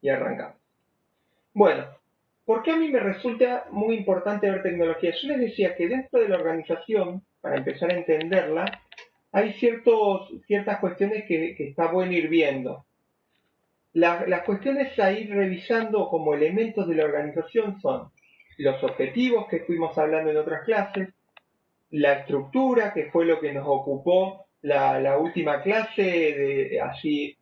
y arrancamos. Bueno, ¿por qué a mí me resulta muy importante ver tecnología? Yo les decía que dentro de la organización, para empezar a entenderla, hay ciertas cuestiones que está bueno ir viendo. Las cuestiones a ir revisando como elementos de la organización son los objetivos que fuimos hablando en otras clases, la estructura, que fue lo que nos ocupó la última clase de así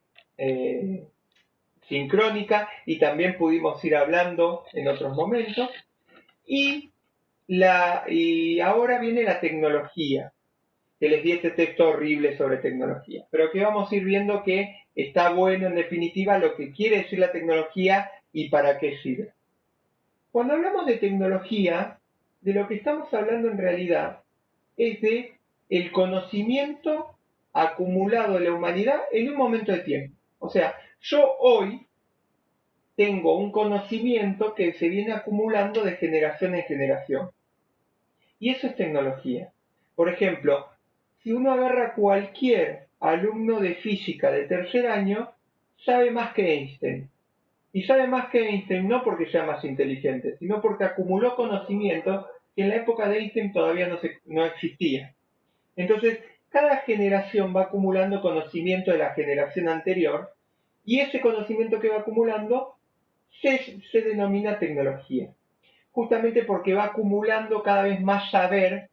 sincrónica y también pudimos ir hablando en otros momentos. Y ahora viene la tecnología, que les di este texto horrible sobre tecnología, pero que vamos a ir viendo que está bueno en definitiva lo que quiere decir la tecnología y para qué sirve. Cuando hablamos de tecnología, de lo que estamos hablando en realidad es de el conocimiento acumulado de la humanidad en un momento de tiempo. O sea, yo hoy tengo un conocimiento que se viene acumulando de generación en generación. Y eso es tecnología. Por ejemplo, si uno agarra cualquier alumno de física de tercer año, sabe más que Einstein. Y sabe más que Einstein no porque sea más inteligente, sino porque acumuló conocimiento que en la época de Einstein todavía no existía. Entonces, cada generación va acumulando conocimiento de la generación anterior y ese conocimiento que va acumulando se denomina tecnología, justamente porque va acumulando cada vez más saber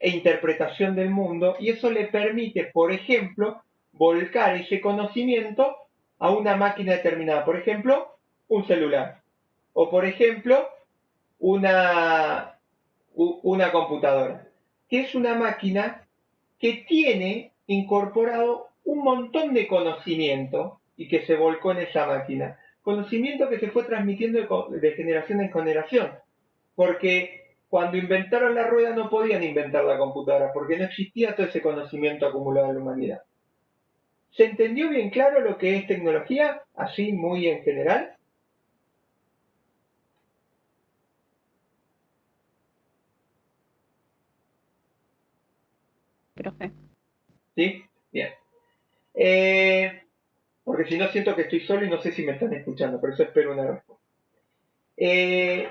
e interpretación del mundo y eso le permite, por ejemplo, volcar ese conocimiento a una máquina determinada, por ejemplo, un celular, o por ejemplo, una, una computadora, que es una máquina que tiene incorporado un montón de conocimiento y que se volcó en esa máquina. Conocimiento que se fue transmitiendo de generación en generación. Porque cuando inventaron la rueda no podían inventar la computadora, porque no existía todo ese conocimiento acumulado en la humanidad. ¿Se entendió bien claro lo que es tecnología? Así, muy en general. Profe. ¿Sí? Bien. Eh, porque si no siento que estoy solo y no sé si me están escuchando, por eso espero una respuesta.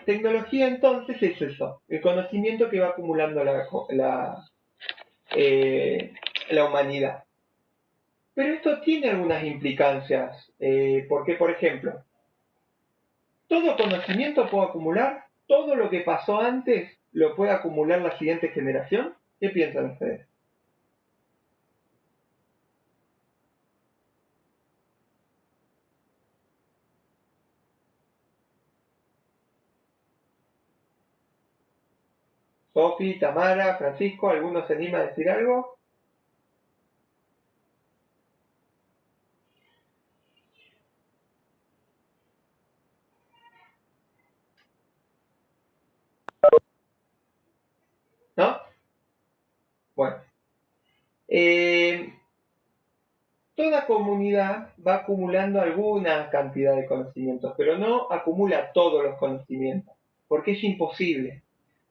Tecnología entonces es eso, el conocimiento que va acumulando eh, la humanidad. Pero esto tiene algunas implicancias, porque por ejemplo, todo conocimiento puedo acumular, todo lo que pasó antes lo puede acumular la siguiente generación. ¿Qué piensan ustedes? Sofi, Tamara, Francisco, ¿alguno se anima a decir algo? ¿No? Bueno, eh, toda comunidad va acumulando alguna cantidad de conocimientos, pero no acumula todos los conocimientos, porque es imposible.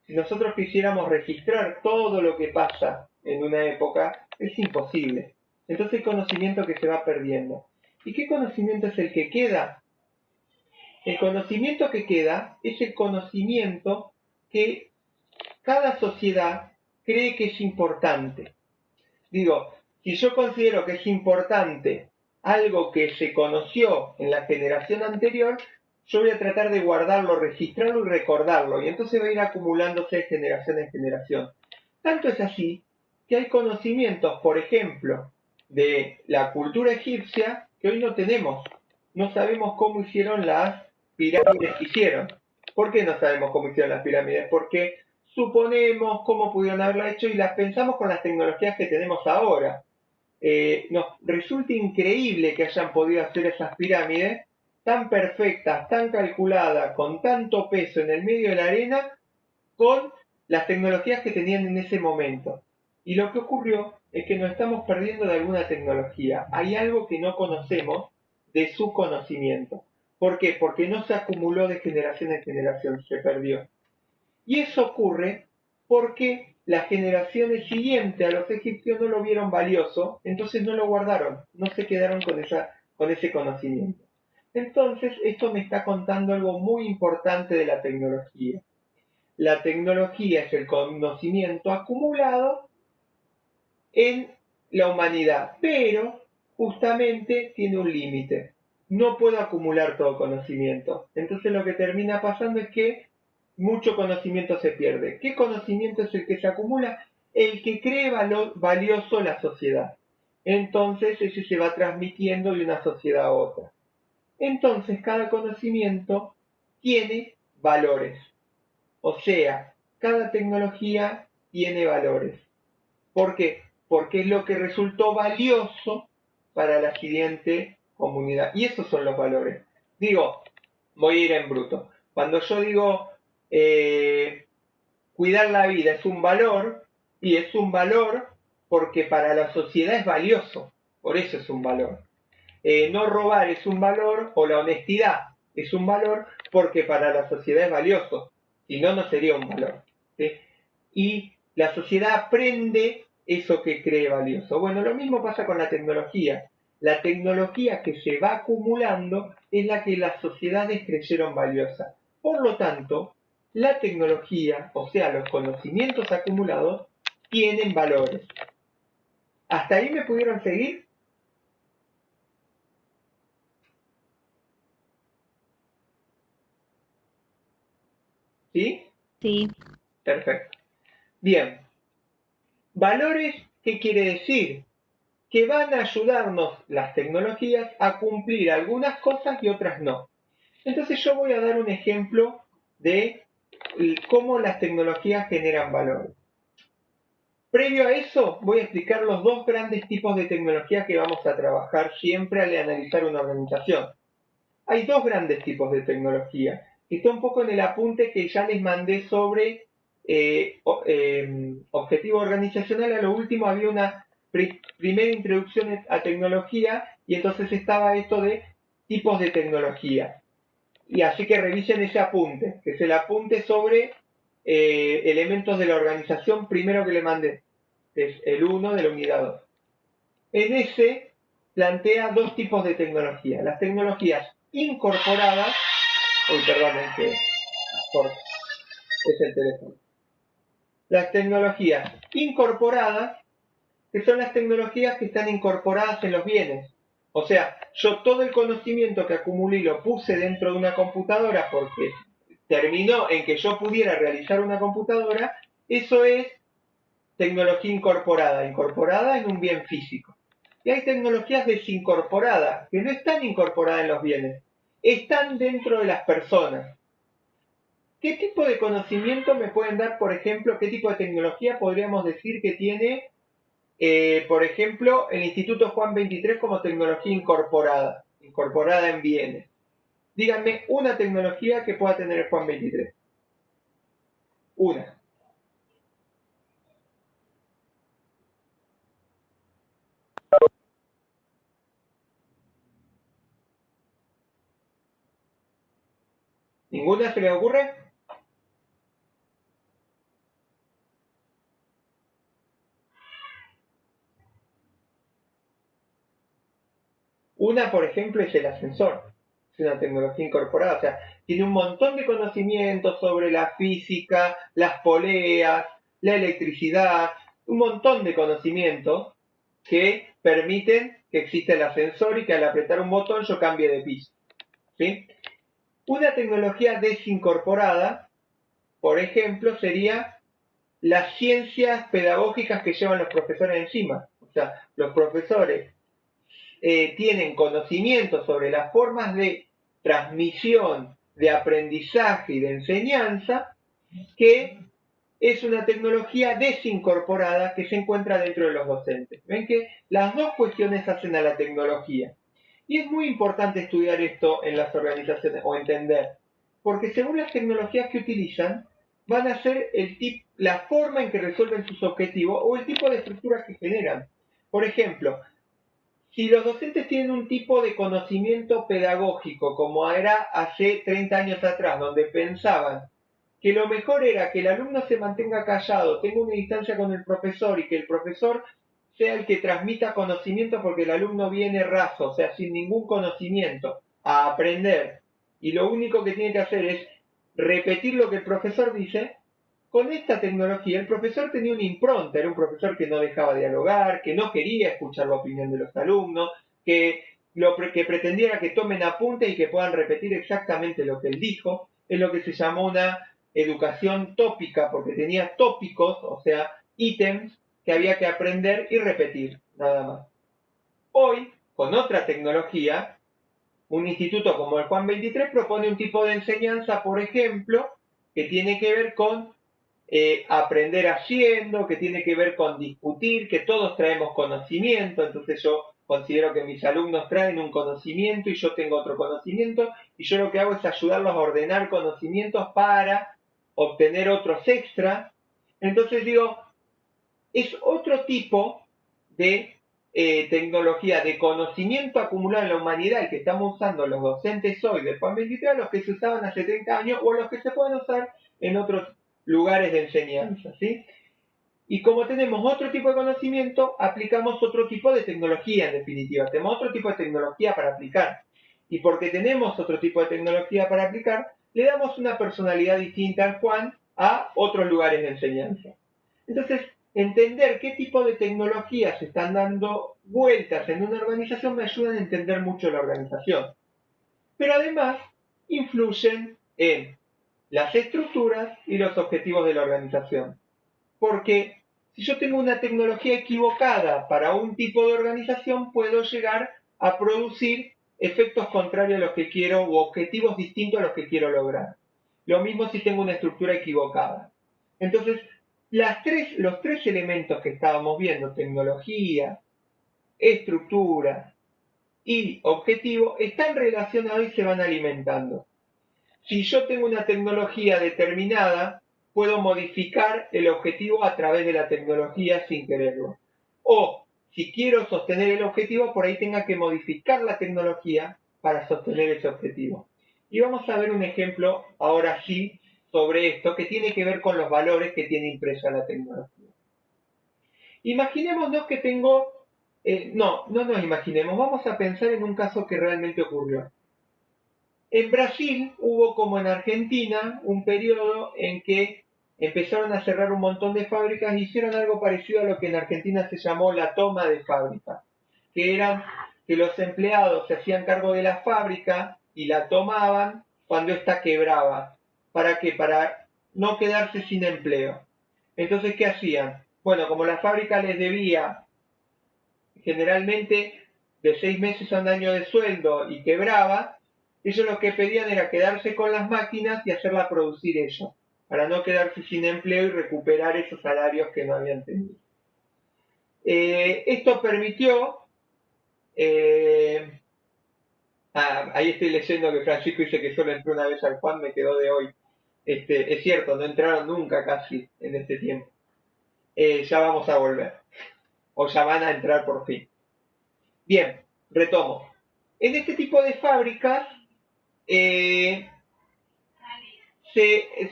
Si nosotros quisiéramos registrar todo lo que pasa en una época, es imposible. Entonces hay conocimiento que se va perdiendo. ¿Y qué conocimiento es el que queda? El conocimiento que queda es el conocimiento que cada sociedad cree que es importante. Digo, si yo considero que es importante algo que se conoció en la generación anterior, yo voy a tratar de guardarlo, registrarlo y recordarlo, y entonces va a ir acumulándose de generación en generación. Tanto es así que hay conocimientos, por ejemplo, de la cultura egipcia que hoy no tenemos. No sabemos cómo hicieron las pirámides que hicieron. ¿Por qué no sabemos cómo hicieron las pirámides? Porque suponemos cómo pudieron haberlo hecho y las pensamos con las tecnologías que tenemos ahora. Nos resulta increíble que hayan podido hacer esas pirámides tan perfectas, tan calculadas, con tanto peso en el medio de la arena, con las tecnologías que tenían en ese momento. Y lo que ocurrió es que nos estamos perdiendo de alguna tecnología. Hay algo que no conocemos de su conocimiento. ¿Por qué? Porque no se acumuló de generación en generación, se perdió. Y eso ocurre porque las generaciones siguientes a los egipcios no lo vieron valioso, entonces no lo guardaron, no se quedaron con ese conocimiento. Entonces, esto me está contando algo muy importante de la tecnología. La tecnología es el conocimiento acumulado en la humanidad, pero justamente tiene un límite. No puedo acumular todo conocimiento. Entonces lo que termina pasando es que mucho conocimiento se pierde. ¿Qué conocimiento es el que se acumula? El que cree valioso la sociedad. Entonces ese se va transmitiendo de una sociedad a otra. Entonces cada conocimiento tiene valores. O sea, cada tecnología tiene valores. ¿Por qué? Porque es lo que resultó valioso para la siguiente comunidad. Y esos son los valores. Digo, voy a ir en bruto. Cuando yo digo cuidar la vida es un valor, y es un valor porque para la sociedad es valioso. Por eso es un valor. No robar es un valor, o la honestidad es un valor porque para la sociedad es valioso. Si no, no sería un valor. ¿Sí? Y la sociedad aprende eso que cree valioso. Bueno, lo mismo pasa con la tecnología. La tecnología que se va acumulando es la que las sociedades creyeron valiosa. Por lo tanto, la tecnología, o sea, los conocimientos acumulados, tienen valores. ¿Hasta ahí me pudieron seguir? ¿Sí? Sí, Perfecto. Bien. Valores, ¿qué quiere decir? Que van a ayudarnos las tecnologías a cumplir algunas cosas y otras no. Entonces yo voy a dar un ejemplo de cómo las tecnologías generan valor. Previo a eso, voy a explicar los dos grandes tipos de tecnología que vamos a trabajar siempre al analizar una organización. Hay dos grandes tipos de tecnología. Está un poco en el apunte que ya les mandé sobre objetivo organizacional. A lo último había una primera introducción a tecnología y entonces estaba esto de tipos de tecnología. Y así que revisen ese apunte, que es el apunte sobre elementos de la organización primero que le mandé, que es el 1 de la unidad 2. En ese plantea dos tipos de tecnología. Las tecnologías incorporadas, uy, perdón, es el teléfono. Las tecnologías incorporadas, que son las tecnologías que están incorporadas en los bienes. O sea, yo todo el conocimiento que acumulé y lo puse dentro de una computadora porque terminó en que yo pudiera realizar una computadora, eso es tecnología incorporada, incorporada en un bien físico. Y hay tecnologías desincorporadas, que no están incorporadas en los bienes, están dentro de las personas. ¿Qué tipo de conocimiento me pueden dar, por ejemplo, qué tipo de tecnología podríamos decir que tiene, por ejemplo, el Instituto Juan 23 como tecnología incorporada, incorporada en bienes? Díganme una tecnología que pueda tener el Juan 23. Una. ¿Ninguna se le ocurre? Una, por ejemplo, es el ascensor. Es una tecnología incorporada, o sea, tiene un montón de conocimientos sobre la física, las poleas, la electricidad, un montón de conocimientos que permiten que exista el ascensor y que al apretar un botón yo cambie de piso. ¿Sí? Una tecnología desincorporada, por ejemplo, sería las ciencias pedagógicas que llevan los profesores encima. O sea, los profesores tienen conocimiento sobre las formas de transmisión, de aprendizaje y de enseñanza, que es una tecnología desincorporada que se encuentra dentro de los docentes. Ven que las dos cuestiones hacen a la tecnología. Y es muy importante estudiar esto en las organizaciones o entender, porque según las tecnologías que utilizan, van a ser la forma en que resuelven sus objetivos o el tipo de estructuras que generan. Por ejemplo, si los docentes tienen un tipo de conocimiento pedagógico, como era hace 30 años atrás, donde pensaban que lo mejor era que el alumno se mantenga callado, tenga una distancia con el profesor y que el profesor sea el que transmita conocimiento porque el alumno viene raso, o sea, sin ningún conocimiento. a aprender y lo único que tiene que hacer es repetir lo que el profesor dice, con esta tecnología el profesor tenía una impronta, era un profesor que no dejaba dialogar, que no quería escuchar la opinión de los alumnos, que lo que pretendiera que tomen apunte y que puedan repetir exactamente lo que él dijo. Es lo que se llamó una educación tópica, porque tenía tópicos, o sea, ítems que había que aprender y repetir, nada más. Hoy, con otra tecnología, un instituto como el Juan 23 propone un tipo de enseñanza, por ejemplo, que tiene que ver con aprender haciendo, que tiene que ver con discutir, que todos traemos conocimiento, entonces yo considero que mis alumnos traen un conocimiento y yo tengo otro conocimiento, y yo lo que hago es ayudarlos a ordenar conocimientos para obtener otros extras. Entonces digo, es otro tipo de tecnología de conocimiento acumulado en la humanidad el que estamos usando los docentes hoy del Juan 23, los que se usaban hace 30 años o los que se pueden usar en otros lugares de enseñanza, ¿sí? Y como tenemos otro tipo de conocimiento, aplicamos otro tipo de tecnología, en definitiva. Tenemos otro tipo de tecnología para aplicar. Y porque tenemos otro tipo de tecnología para aplicar, le damos una personalidad distinta al Juan a otros lugares de enseñanza. Entonces, entender qué tipo de tecnologías están dando vueltas en una organización me ayuda a entender mucho la organización. Pero además, influyen en las estructuras y los objetivos de la organización. Porque si yo tengo una tecnología equivocada para un tipo de organización, puedo llegar a producir efectos contrarios a los que quiero u objetivos distintos a los que quiero lograr. Lo mismo si tengo una estructura equivocada. Entonces, los tres elementos que estábamos viendo, tecnología, estructura y objetivo, están relacionados y se van alimentando. Si yo tengo una tecnología determinada, puedo modificar el objetivo a través de la tecnología sin quererlo. O, si quiero sostener el objetivo, por ahí tenga que modificar la tecnología para sostener ese objetivo. Y vamos a ver un ejemplo, ahora sí, sobre esto, que tiene que ver con los valores que tiene impresa la tecnología. Imaginémonos que tengo... no nos imaginemos, vamos a pensar en un caso que realmente ocurrió. En Brasil hubo, como en Argentina, un periodo en que empezaron a cerrar un montón de fábricas e hicieron algo parecido a lo que en Argentina se llamó la toma de fábrica, que eran que los empleados se hacían cargo de la fábrica y la tomaban cuando ésta quebraba. ¿Para qué? Para no quedarse sin empleo. Entonces, ¿qué hacían? Bueno, como la fábrica les debía generalmente de 6 meses a un año de sueldo y quebraba, ellos lo que pedían era quedarse con las máquinas y hacerla producir ellos, para no quedarse sin empleo y recuperar esos salarios que no habían tenido. Esto permitió, ahí estoy leyendo que Francisco dice que solo entró una vez al Juan, me quedó de hoy. Es cierto, no entraron nunca casi en este tiempo. Ya vamos a volver, o ya van a entrar por fin. Bien, retomo. En este tipo de fábricas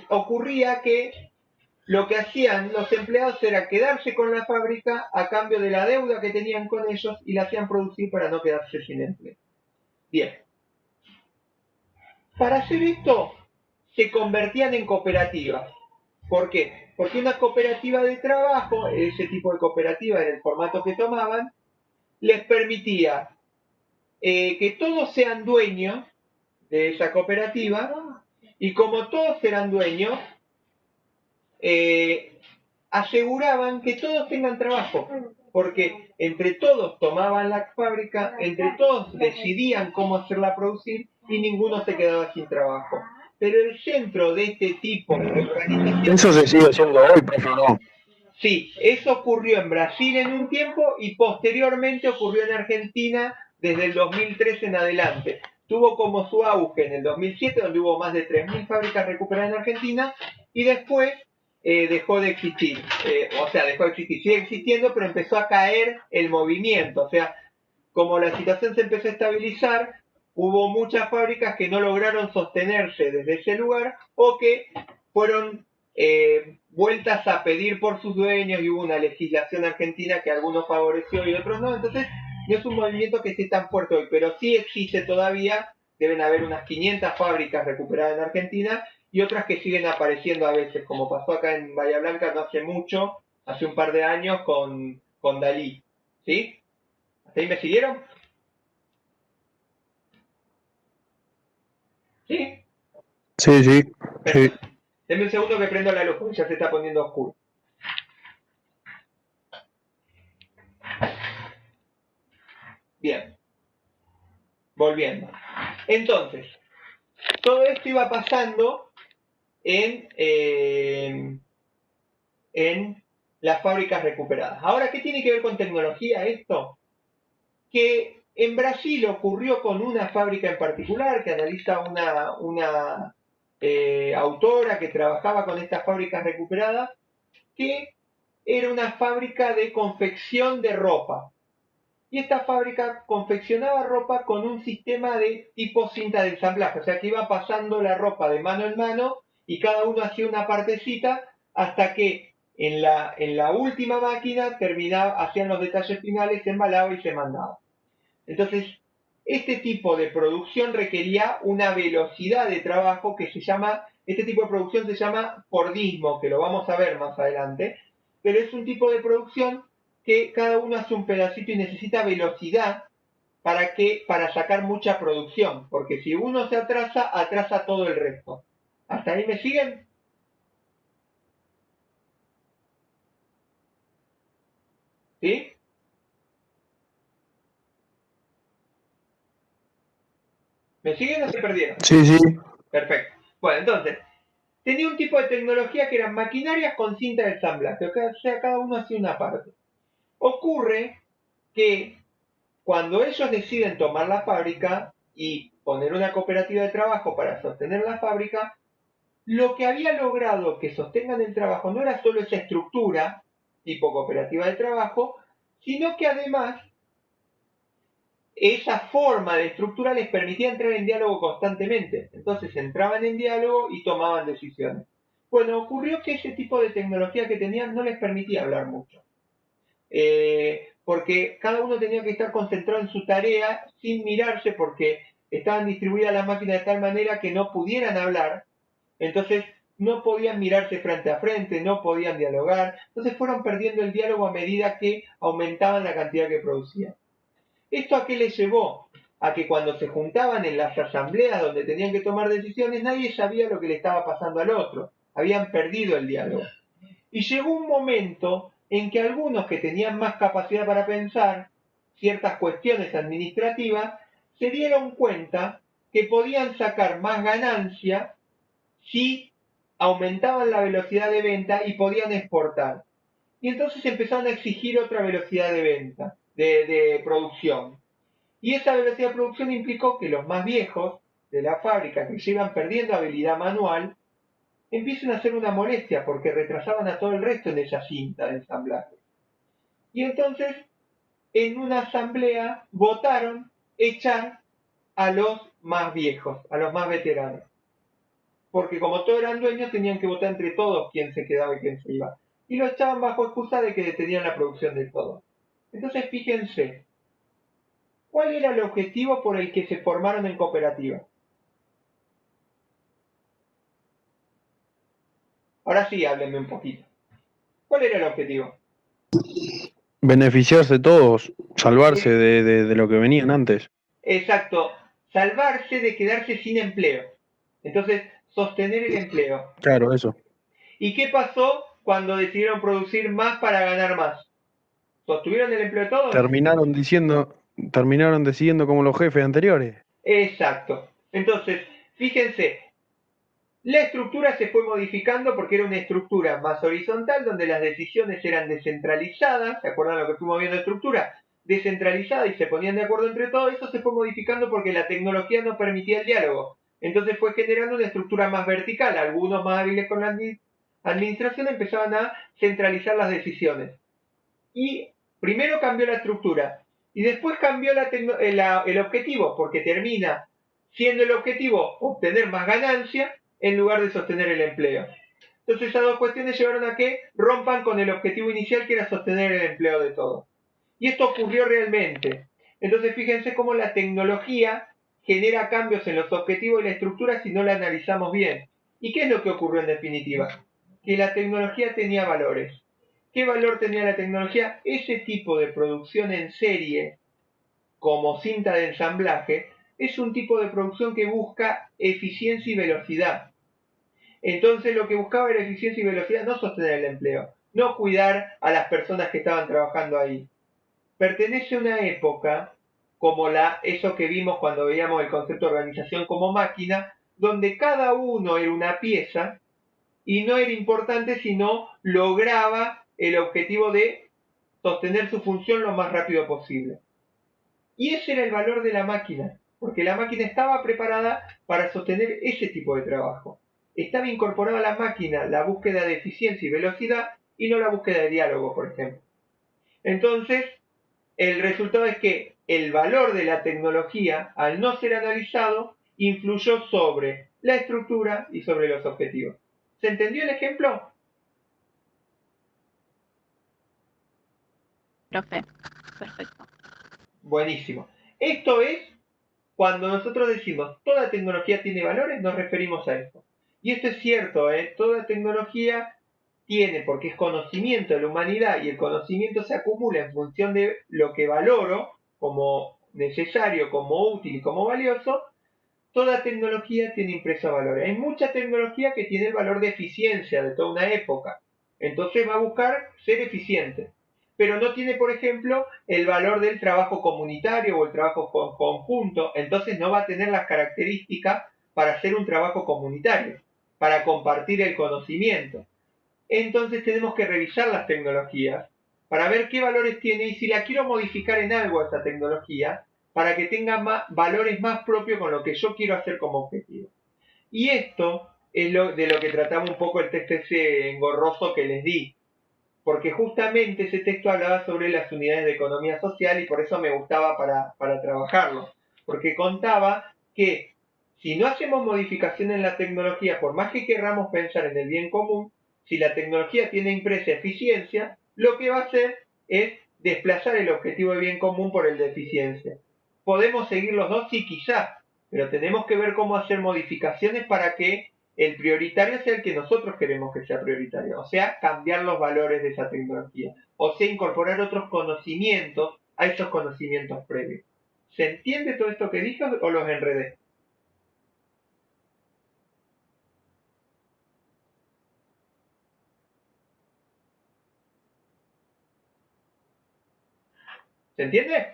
ocurría que lo que hacían los empleados era quedarse con la fábrica a cambio de la deuda que tenían con ellos y la hacían producir para no quedarse sin empleo. Bien. Para hacer esto se convertían en cooperativas. ¿Por qué? Porque una cooperativa de trabajo, ese tipo de cooperativa en el formato que tomaban, les permitía que todos sean dueños de esa cooperativa y como todos eran dueños, aseguraban que todos tengan trabajo, porque entre todos tomaban la fábrica, entre todos decidían cómo hacerla producir y ninguno se quedaba sin trabajo. Pero el centro de este tipo de organización... Eso se sigue haciendo hoy, profe, ¿no? Sí, eso ocurrió en Brasil en un tiempo y posteriormente ocurrió en Argentina desde el 2003 en adelante. Tuvo como su auge en el 2007, donde hubo más de 3.000 fábricas recuperadas en Argentina, y después dejó de existir. Dejó de existir, sigue existiendo, pero empezó a caer el movimiento. O sea, como la situación se empezó a estabilizar, hubo muchas fábricas que no lograron sostenerse desde ese lugar o que fueron vueltas a pedir por sus dueños y hubo una legislación argentina que algunos favoreció y otros no. Entonces, no es un movimiento que esté tan fuerte hoy, pero sí existe todavía deben haber unas 500 fábricas recuperadas en Argentina y otras que siguen apareciendo a veces, como pasó acá en Bahía Blanca no hace mucho, hace un par de años con Dalí. ¿Sí? ¿Hasta ahí me siguieron? ¿Sí? Sí, sí, sí. Perfecto. Denme un segundo que prendo la luz porque ya se está poniendo oscuro. Bien, volviendo. Entonces, todo esto iba pasando en las fábricas recuperadas. Ahora, ¿qué tiene que ver con tecnología esto? Que en Brasil ocurrió con una fábrica en particular, que analiza una autora que trabajaba con estas fábricas recuperadas, que era una fábrica de confección de ropa. Y esta fábrica confeccionaba ropa con un sistema de tipo cinta de ensamblaje, o sea que iba pasando la ropa de mano en mano y cada uno hacía una partecita hasta que en la última máquina terminaba, hacían los detalles finales, se embalaba y se mandaba. Entonces, este tipo de producción requería una velocidad de trabajo que se llama, este tipo de producción se llama Fordismo, que lo vamos a ver más adelante, pero es un tipo de producción que cada uno hace un pedacito y necesita velocidad para sacar mucha producción, porque si uno se atrasa, atrasa todo el resto. ¿Hasta ahí me siguen? ¿Sí? ¿Me siguen o se perdieron? Sí, sí. Perfecto. Bueno, entonces, tenía un tipo de tecnología que eran maquinarias con cinta de ensamblaje, o sea, cada uno hacía una parte. Ocurre que cuando ellos deciden tomar la fábrica y poner una cooperativa de trabajo para sostener la fábrica, lo que había logrado que sostengan el trabajo no era solo esa estructura, tipo cooperativa de trabajo, sino que además esa forma de estructura les permitía entrar en diálogo constantemente. Entonces entraban en diálogo y tomaban decisiones. Bueno, ocurrió que ese tipo de tecnología que tenían no les permitía hablar mucho. Porque cada uno tenía que estar concentrado en su tarea sin mirarse porque estaban distribuidas las máquinas de tal manera que no pudieran hablar, entonces no podían mirarse frente a frente, no podían dialogar, entonces fueron perdiendo el diálogo a medida que aumentaban la cantidad que producían. ¿Esto a qué les llevó? A que cuando se juntaban en las asambleas donde tenían que tomar decisiones, nadie sabía lo que le estaba pasando al otro, habían perdido el diálogo. Y llegó un momento en que algunos que tenían más capacidad para pensar ciertas cuestiones administrativas se dieron cuenta que podían sacar más ganancia si aumentaban la velocidad de venta y podían exportar. Y entonces empezaron a exigir otra velocidad de venta, de producción. Y esa velocidad de producción implicó que los más viejos de la fábrica, que llevan perdiendo habilidad manual, empiecen a hacer una molestia porque retrasaban a todo el resto en esa cinta de ensamblaje. Y entonces, en una asamblea, votaron echar a los más viejos, a los más veteranos. Porque como todos eran dueños, tenían que votar entre todos quién se quedaba y quién se iba. Y lo echaban bajo excusa de que detenían la producción de todo. Entonces, fíjense, ¿cuál era el objetivo por el que se formaron en cooperativa? Ahora sí, háblenme un poquito. ¿Cuál era el objetivo? Beneficiarse todos, salvarse Eh, de lo que venían antes. Exacto, salvarse de quedarse sin empleo. Entonces, sostener el empleo. Claro, eso. ¿Y qué pasó cuando decidieron producir más para ganar más? ¿Sostuvieron el empleo de todos? Terminaron decidiendo como los jefes anteriores. Exacto. Entonces, fíjense, la estructura se fue modificando porque era una estructura más horizontal donde las decisiones eran descentralizadas. ¿Se acuerdan lo que fuimos viendo de estructura? Descentralizada y se ponían de acuerdo entre todos. Eso se fue modificando porque la tecnología no permitía el diálogo. Entonces fue generando una estructura más vertical. Algunos más hábiles con la administración empezaban a centralizar las decisiones. Y primero cambió la estructura y después cambió el objetivo porque termina siendo el objetivo obtener más ganancia en lugar de sostener el empleo. Entonces esas dos cuestiones llevaron a que rompan con el objetivo inicial que era sostener el empleo de todos. Y esto ocurrió realmente. Entonces fíjense cómo la tecnología genera cambios en los objetivos y la estructura si no la analizamos bien. ¿Y qué es lo que ocurrió en definitiva? Que la tecnología tenía valores. ¿Qué valor tenía la tecnología? Ese tipo de producción en serie, como cinta de ensamblaje, es un tipo de producción que busca eficiencia y velocidad. Entonces lo que buscaba era eficiencia y velocidad, no sostener el empleo, no cuidar a las personas que estaban trabajando ahí. Pertenece a una época como eso que vimos cuando veíamos el concepto de organización como máquina, donde cada uno era una pieza y no era importante si no lograba el objetivo de sostener su función lo más rápido posible. Y ese era el valor de la máquina, porque la máquina estaba preparada para sostener ese tipo de trabajo. Estaba incorporada a la máquina la búsqueda de eficiencia y velocidad y no la búsqueda de diálogo, por ejemplo. Entonces, el resultado es que el valor de la tecnología, al no ser analizado, influyó sobre la estructura y sobre los objetivos. ¿Se entendió el ejemplo? Profe, perfecto. Buenísimo. Esto es cuando nosotros decimos toda tecnología tiene valores, nos referimos a esto. Y esto es cierto, toda tecnología tiene, porque es conocimiento de la humanidad y el conocimiento se acumula en función de lo que valoro como necesario, como útil y como valioso. Toda tecnología tiene impreso valores. Hay mucha tecnología que tiene el valor de eficiencia de toda una época. Entonces va a buscar ser eficiente. Pero no tiene, por ejemplo, el valor del trabajo comunitario o el trabajo conjunto. Entonces no va a tener las características para hacer un trabajo comunitario, para compartir el conocimiento. Entonces tenemos que revisar las tecnologías para ver qué valores tiene y si la quiero modificar en algo a esa tecnología para que tenga valores más propios con lo que yo quiero hacer como objetivo. Y esto es de lo que trataba un poco el texto ese engorroso que les di, porque justamente ese texto hablaba sobre las unidades de economía social y por eso me gustaba para trabajarlo, porque contaba que si no hacemos modificación en la tecnología, por más que querramos pensar en el bien común, si la tecnología tiene impresa eficiencia, lo que va a hacer es desplazar el objetivo de bien común por el de eficiencia. ¿Podemos seguir los dos? Sí, quizás, pero tenemos que ver cómo hacer modificaciones para que el prioritario sea el que nosotros queremos que sea prioritario, o sea, cambiar los valores de esa tecnología, o sea, incorporar otros conocimientos a esos conocimientos previos. ¿Se entiende todo esto que dije o los enredé? ¿Se entiende?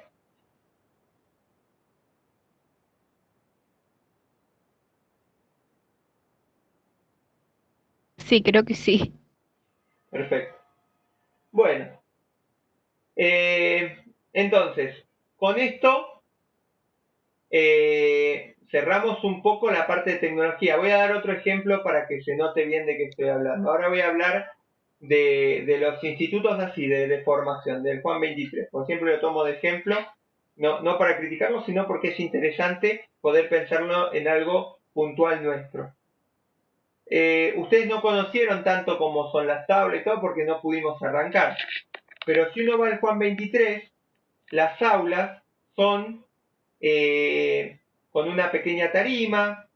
Sí, creo que sí. Perfecto. Bueno, entonces, con esto cerramos un poco la parte de tecnología. Voy a dar otro ejemplo para que se note bien de qué estoy hablando. Ahora voy a hablar de los institutos así, de formación, del Juan 23. Por siempre lo tomo de ejemplo, no para criticarlo, sino porque es interesante poder pensarlo en algo puntual nuestro. Ustedes no conocieron tanto como son las tablas y todo porque no pudimos arrancar. Pero si uno va al Juan 23, las aulas son con una pequeña tarima,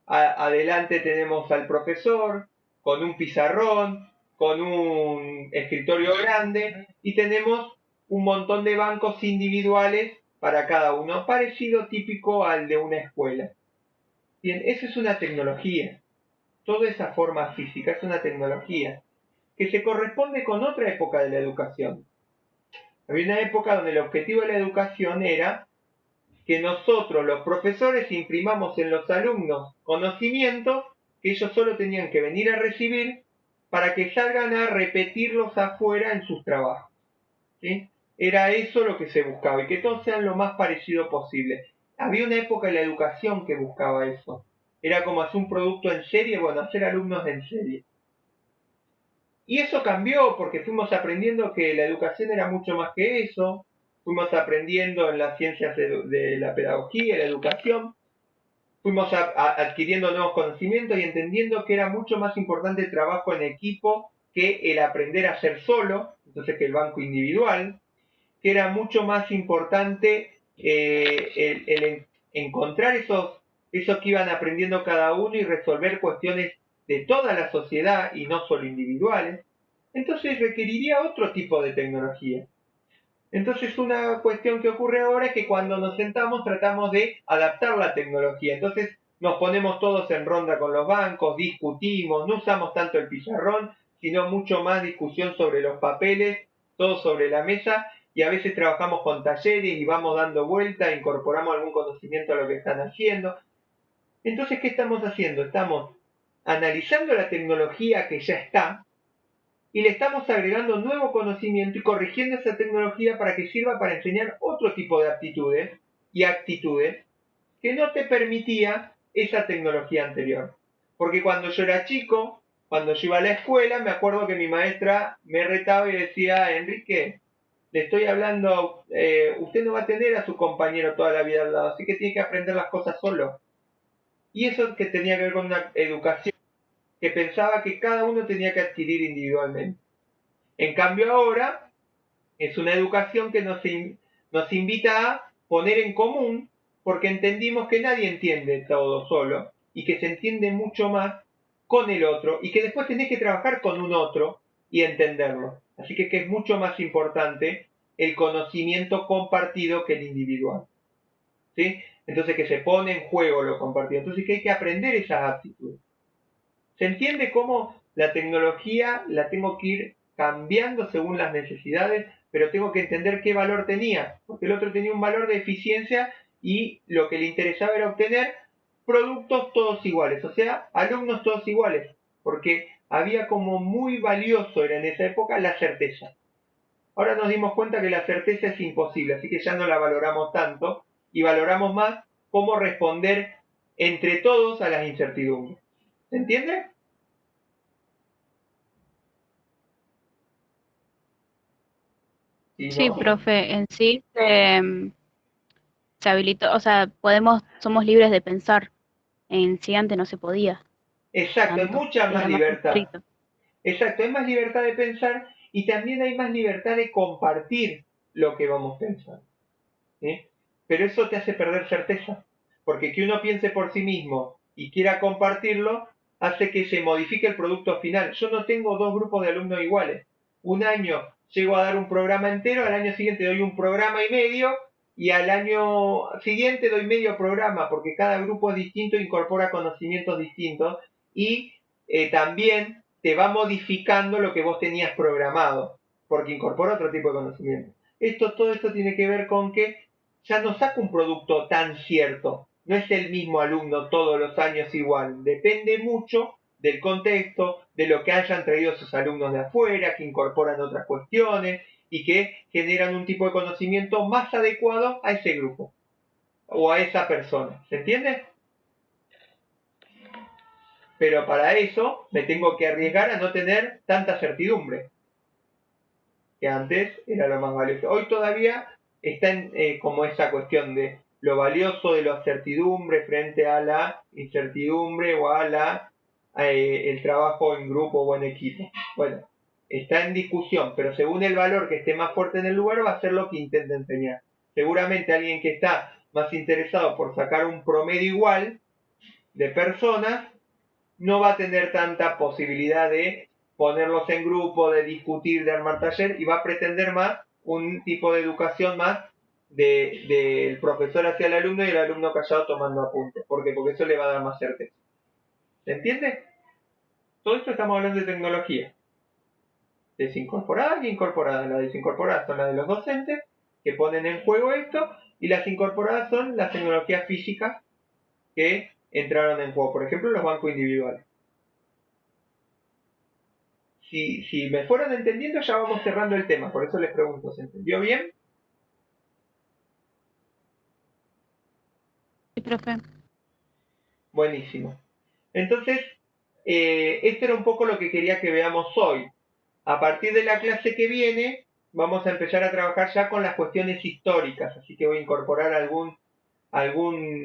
adelante tenemos al profesor, con un pizarrón, con un escritorio grande y tenemos un montón de bancos individuales para cada uno, parecido típico al de una escuela. Bien, eso es una tecnología. Toda esa forma física es una tecnología que se corresponde con otra época de la educación. Había una época donde el objetivo de la educación era que nosotros, los profesores, imprimamos en los alumnos conocimientos que ellos solo tenían que venir a recibir para que salgan a repetirlos afuera en sus trabajos. ¿Sí? Era eso lo que se buscaba y que todos sean lo más parecido posible. Había una época en la educación que buscaba eso. Era como hacer un producto en serie, bueno, hacer alumnos en serie. Y eso cambió porque fuimos aprendiendo que la educación era mucho más que eso, fuimos aprendiendo en las ciencias de la pedagogía, la educación, fuimos adquiriendo nuevos conocimientos y entendiendo que era mucho más importante el trabajo en equipo que el aprender a ser solo, entonces que el banco individual, que era mucho más importante encontrar eso que iban aprendiendo cada uno y resolver cuestiones de toda la sociedad y no solo individuales, entonces requeriría otro tipo de tecnología. Entonces una cuestión que ocurre ahora es que cuando nos sentamos tratamos de adaptar la tecnología. Entonces nos ponemos todos en ronda con los bancos, discutimos, no usamos tanto el pizarrón, sino mucho más discusión sobre los papeles, todo sobre la mesa, y a veces trabajamos con talleres y vamos dando vuelta, incorporamos algún conocimiento a lo que están haciendo. Entonces, ¿qué estamos haciendo? Estamos analizando la tecnología que ya está, y le estamos agregando nuevo conocimiento y corrigiendo esa tecnología para que sirva para enseñar otro tipo de aptitudes y actitudes que no te permitía esa tecnología anterior. Porque cuando yo era chico, cuando yo iba a la escuela, me acuerdo que mi maestra me retaba y decía, Enrique, le estoy hablando, usted no va a tener a su compañero toda la vida al lado, así que tiene que aprender las cosas solo. Y eso que tenía que ver con una educación que pensaba que cada uno tenía que adquirir individualmente. En cambio ahora es una educación que nos invita a poner en común porque entendimos que nadie entiende todo solo y que se entiende mucho más con el otro y que después tenés que trabajar con un otro y entenderlo. Así que es mucho más importante el conocimiento compartido que el individual. ¿Sí? Entonces que se pone en juego lo compartido. Entonces que hay que aprender esas aptitudes. ¿Se entiende cómo la tecnología la tengo que ir cambiando según las necesidades, pero tengo que entender qué valor tenía? Porque el otro tenía un valor de eficiencia y lo que le interesaba era obtener productos todos iguales, o sea, alumnos todos iguales, porque había como muy valioso, era en esa época, la certeza. Ahora nos dimos cuenta que la certeza es imposible, así que ya no la valoramos tanto y valoramos más cómo responder entre todos a las incertidumbres. ¿Se entiende? Si Sí, no, profe, en sí se habilitó, o sea, somos libres de pensar. En sí antes no se podía exacto, hay tanto, mucha más era más libertad. estricto. Exacto, hay más libertad de pensar y también hay más libertad de compartir lo que vamos pensando. ¿Sí? Pero eso te hace perder certeza, porque que uno piense por sí mismo y quiera compartirlo, hace que se modifique el producto final. Yo no tengo dos grupos de alumnos iguales. Un año llego a dar un programa entero, al año siguiente doy un programa y medio, y al año siguiente doy medio programa, porque cada grupo es distinto, incorpora conocimientos distintos, y también te va modificando lo que vos tenías programado, porque incorpora otro tipo de conocimiento. Todo esto tiene que ver con que ya no saca un producto tan cierto. No es el mismo alumno todos los años igual. Depende mucho del contexto, de lo que hayan traído sus alumnos de afuera, que incorporan otras cuestiones y que generan un tipo de conocimiento más adecuado a ese grupo o a esa persona. ¿Se entiende? Pero para eso me tengo que arriesgar a no tener tanta certidumbre, que antes era lo más valioso. Hoy todavía está como esa cuestión de lo valioso de la certidumbre frente a la incertidumbre o a el trabajo en grupo o en equipo. Bueno, está en discusión, pero según el valor que esté más fuerte en el lugar va a ser lo que intenta enseñar. Seguramente alguien que está más interesado por sacar un promedio igual de personas no va a tener tanta posibilidad de ponerlos en grupo, de discutir, de armar taller, y va a pretender más un tipo de educación más del profesor hacia el alumno y el alumno callado tomando apuntes. ¿Por qué? Porque eso le va a dar más certeza. ¿Se entiende? Todo esto estamos hablando de tecnología. Desincorporadas y incorporadas. Las desincorporadas son las de los docentes, que ponen en juego esto, y las incorporadas son las tecnologías físicas que entraron en juego. Por ejemplo, los bancos individuales. Si me fueron entendiendo, ya vamos cerrando el tema. Por eso les pregunto, ¿se entendió bien? Sí, profe. Buenísimo. Entonces, esto era un poco lo que quería que veamos hoy. A partir de la clase que viene, vamos a empezar a trabajar ya con las cuestiones históricas. Así que voy a incorporar algún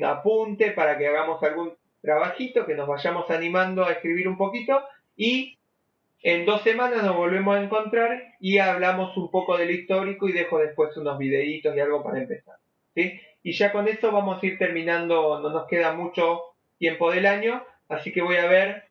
apunte para que hagamos algún trabajito, que nos vayamos animando a escribir un poquito y en 2 semanas nos volvemos a encontrar y hablamos un poco del histórico y dejo después unos videitos y algo para empezar. ¿Sí? y ya con eso vamos a ir terminando, no nos queda mucho tiempo del año, así que voy a ver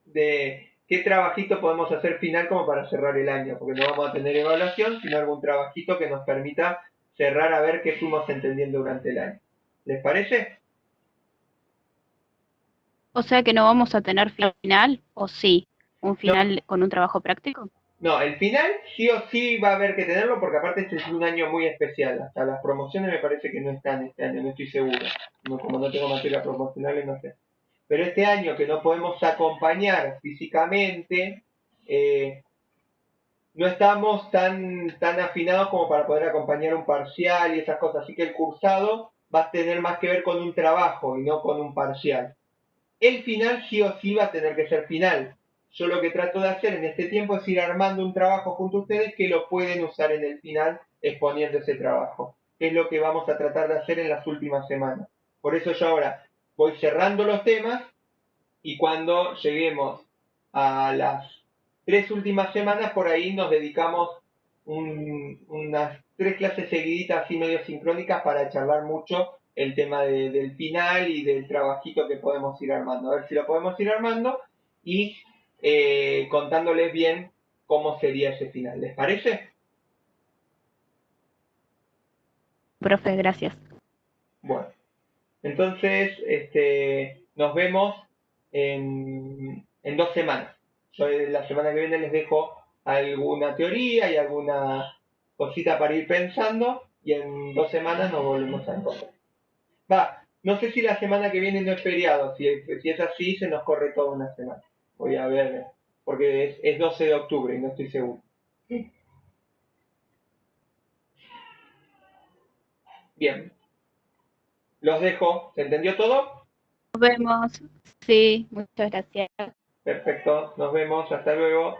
de qué trabajito podemos hacer final como para cerrar el año, porque no vamos a tener evaluación, sino algún trabajito que nos permita cerrar a ver qué fuimos entendiendo durante el año. ¿Les parece? O sea que no vamos a tener final, o sí, un No, final con un trabajo práctico. no, el final sí o sí va a haber que tenerlo porque aparte este es un año muy especial. Hasta las promociones me parece que no están este año, no estoy seguro. No, como no tengo materias promocionales, no sé. Pero este año que no podemos acompañar físicamente, no estamos tan afinados como para poder acompañar un parcial y esas cosas. Así que el cursado va a tener más que ver con un trabajo y no con un parcial. El final sí o sí va a tener que ser final. Yo lo que trato de hacer en este tiempo es ir armando un trabajo junto a ustedes que lo pueden usar en el final exponiendo ese trabajo. Que es lo que vamos a tratar de hacer en las últimas semanas. Por eso yo ahora voy cerrando los temas y cuando lleguemos a las 3 últimas semanas, por ahí nos dedicamos unas 3 clases seguiditas así medio sincrónicas para charlar mucho el tema del final y del trabajito que podemos ir armando. A ver si lo podemos ir armando y contándoles bien cómo sería ese final. ¿Les parece? Profe, gracias. Bueno, entonces nos vemos en 2 semanas. Yo la semana que viene les dejo alguna teoría y alguna cosita para ir pensando y en 2 semanas nos volvemos a encontrar. Va, no sé si la semana que viene no es feriado, si es así se nos corre toda una semana. Voy a ver, porque es 12 de octubre y no estoy seguro. Bien, los dejo, ¿se entendió todo? Nos vemos. Sí, muchas gracias. Perfecto, nos vemos, hasta luego.